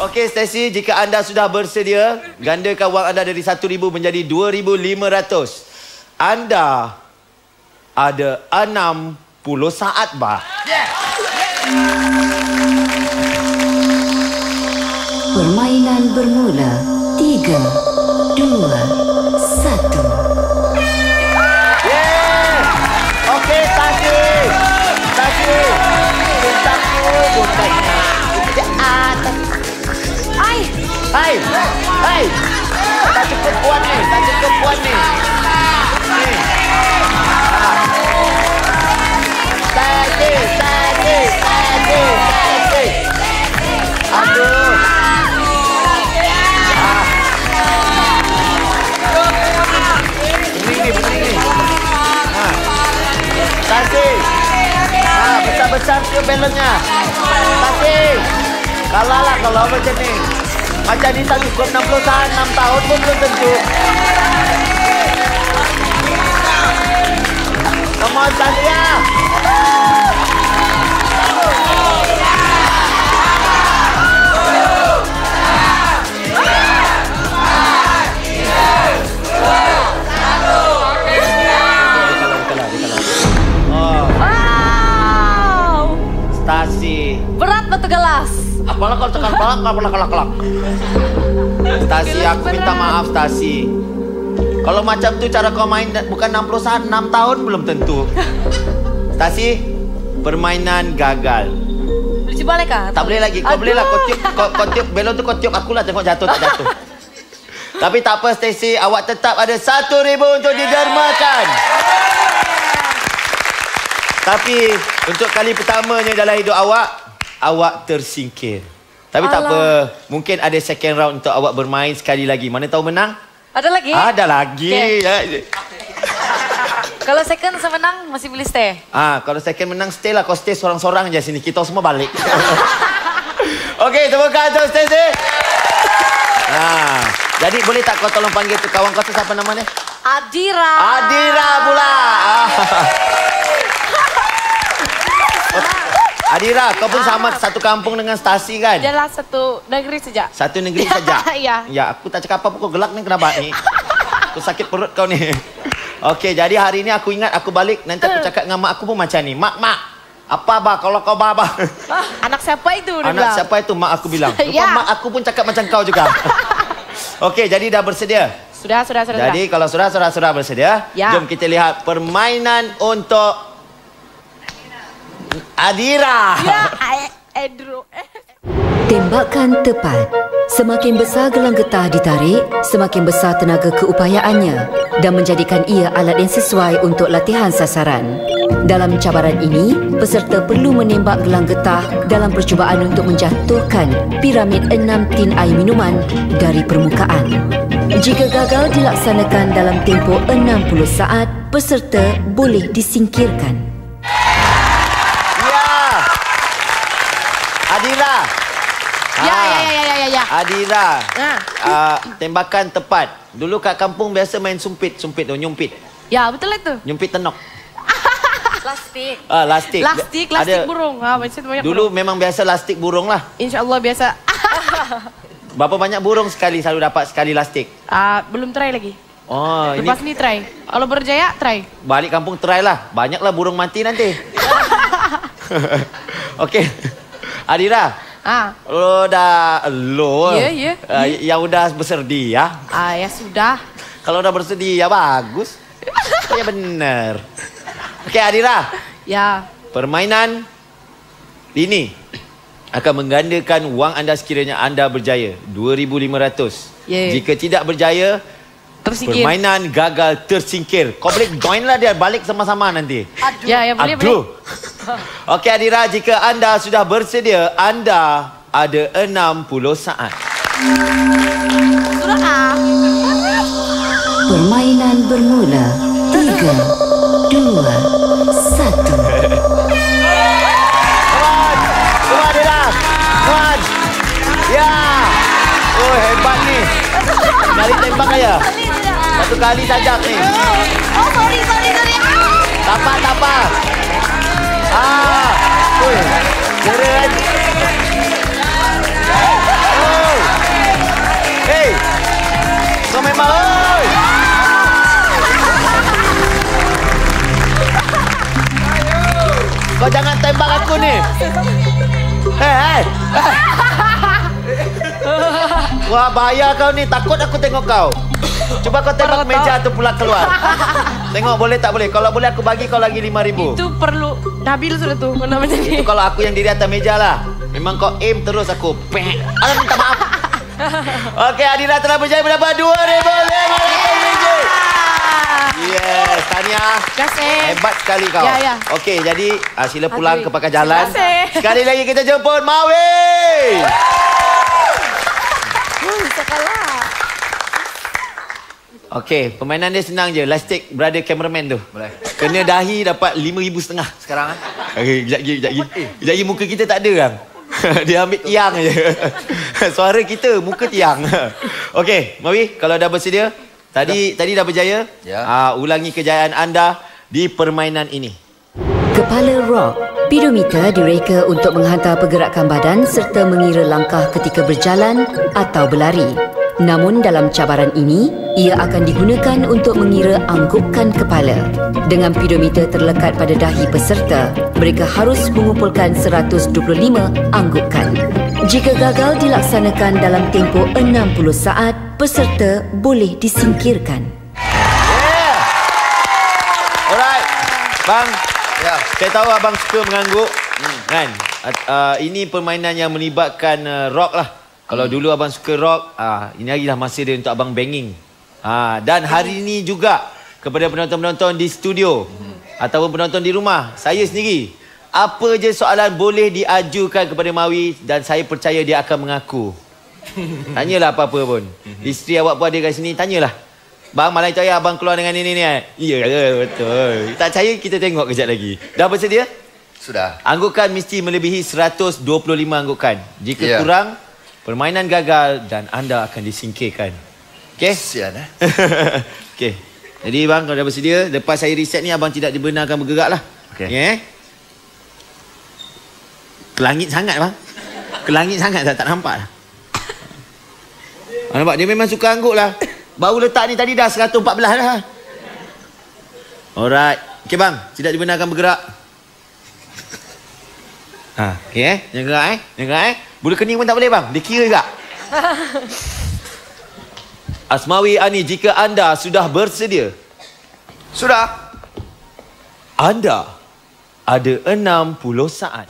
Okey, Stacy, jika anda sudah bersedia, gandakan wang anda dari 1,000 menjadi 2,500. Anda ada 60 saat, bah. Permainan bermula. 3, 2, 1. Okey, Stacy. Cintaku bukan Hai. Tak cukup kuat ni. Stacy. Aduh. Begini ni. Stacy. Besar-besar tu balonnya. Stacy. Kalah kalau macam ni. Macam ni tak cukup 60 tahun, 6 tahun pun belum tentu. Come on, Stacy. Stasi. Berat batu gelas. Apalah kau tekan balak, apalah kelak. Stasi, aku minta maaf, Stasi. Kalau macam tu cara kau main bukan 60 saat, 6 tahun belum tentu. Stasi, permainan gagal. Boleh cuba balik kah? Tak boleh lagi. Kau boleh lah. Kau tiup belon tu, kau tiup akulah tengok jatuh tak jatuh. Tapi tak apa, Stacey, awak tetap ada 1,000 untuk didermakan. Tapi untuk kali pertamanya dalam hidup awak tersingkir. Tapi tak apa, mungkin ada second round untuk awak bermain sekali lagi. Mana tahu menang? Ada lagi? Ada lagi. Okay. Kalau second saya menang, masih boleh stay? Kalau second menang, stay lah. Kau stay sorang-sorang je sini. Kita semua balik. Okey, terima kasih Stacey. Jadi boleh tak kau tolong panggil tu kawan kau tu siapa namanya? Adira pula. Adira, kau pun sama satu kampung dengan Stasi kan? Ialah satu negeri saja. Satu negeri saja? Ya. Ya, aku tak cakap apa-apa, kau gelak ni kenapa ni? Aku sakit perut kau ni. Okey, jadi hari ni aku ingat aku balik, nanti aku cakap dengan mak aku pun macam ni. Mak, apa bah kalau kau bah? Anak siapa itu? Anak siapa itu? Mak aku bilang. Ya. Mak aku pun cakap macam kau juga. Okey, jadi dah bersedia? Sudah. Jadi kalau sudah bersedia, ya. Jom kita lihat permainan untuk Adira. Ya, Edro. Tembakan tepat. Semakin besar gelang getah ditarik, semakin besar tenaga keupayaannya dan menjadikan ia alat yang sesuai untuk latihan sasaran. Dalam cabaran ini, peserta perlu menembak gelang getah dalam percubaan untuk menjatuhkan piramid 6 tin air minuman dari permukaan. Jika gagal dilaksanakan dalam tempoh 60 saat, peserta boleh disingkirkan. Adira. Ya. Adira. Tembakan tepat. Dulu kat kampung biasa main sumpit tu, nyumpit. Ya, betul itu. Nyumpit tenok. Lastik. Lastik burung. Dulu memang biasa lastik burung lah. InsyaAllah biasa. Berapa banyak burung selalu dapat sekali lastik? Belum try lagi. Oh, lepas ni try. Kalau berjaya, try. Balik kampung try lah. Banyaklah burung mati nanti. Okey. Adira. Ya. Yang udah bersedia. Ya sudah. Kalau udah bersedia bagus. Ya benar. Okey Adira. Ya. Permainan ini akan menggandakan wang anda sekiranya anda berjaya 2,500. Jika tidak berjaya, tersingkir. Permainan gagal tersingkir. Kau boleh join lah dia balik sama-sama nanti. Ya boleh. Okey Adira, jika anda sudah bersedia, anda ada 60 saat. Permainan bermula. 3, 2, 1. Come on Adira. Come on. Ya. Oh hebat ni. Dari tembak aja. Satu kali saja ni. Sorry. Tak apa. Keren. aku ni. Hei. Wah, bahaya kau ni. Takut aku tengok kau. Cuba kau tengok meja tu pula keluar. Tengok boleh tak boleh? Kalau boleh aku bagi kau lagi 5,000. Itu perlu Nabil sudah tu. Macam itu kalau aku yang diri atas meja lah. Memang kau aim terus aku. Alah, minta maaf. Okey, Adira telah berjaya mendapat 2,500 ringgit. Yes, Tahniah. Terima kasih. Hebat sekali kau. Ya. Okey, jadi sila pulang ke pangkal jalan. Terima kasih. Sekali lagi kita jemput Mawi. Bisa kalah. Okey, permainan dia senang je. Let's take brother cameraman tu. Boleh. Kena dahi dapat 5,500 Sekarang Okey, kejap lagi muka kita tak ada kan. Dia ambil tiang je. Suara kita, muka tiang. Okey, Mawi, kalau dah bersedia. Tadi dah berjaya. Ya. Ulangi kejayaan anda di permainan ini. Kepala rock. Pedometer direka untuk menghantar pergerakan badan serta mengira langkah ketika berjalan atau berlari. Namun dalam cabaran ini, ia akan digunakan untuk mengira anggukan kepala. Dengan pedometer terlekat pada dahi peserta, mereka harus mengumpulkan 125 anggukan. Jika gagal dilaksanakan dalam tempoh 60 saat, peserta boleh disingkirkan. Alright. Bang, Ya. saya tahu abang suka mengangguk. Kan? Ini permainan yang melibatkan rock lah. Kalau dulu abang suka rock, ini lagi lah masa dia untuk abang banging. Dan hari ini juga kepada penonton-penonton di studio ataupun penonton di rumah, saya sendiri, apa je soalan boleh diajukan kepada Mawi dan saya percaya dia akan mengaku. Tanyalah apa-apa pun. Isteri awak pun ada kat sini, tanyalah. Bang, malam itu abang keluar dengan ini ni. Ya, betul. Tak percaya, kita tengok kejap lagi. Dah bersedia? Sudah. Anggukan mesti melebihi 125 anggukan. Jika kurang, permainan gagal dan anda akan disingkirkan. Okey? Sian Okey. Jadi bang, kalau dah bersedia, lepas saya reset ni abang tidak dibenarkan bergerak lah. Okey. Okay? Kelangit sangat bang. Kelangit sangat tak nampak lah. Nampak dia memang suka angguk lah. Baru letak ni tadi dah 114 dah. Alright. Okey bang, tidak dibenarkan bergerak. Okey jangan gerak Jangan gerak Bulu kening pun tak boleh bang. Dia kira juga. Asmawi Ani, jika anda sudah bersedia. Sudah. Anda ada 60 saat.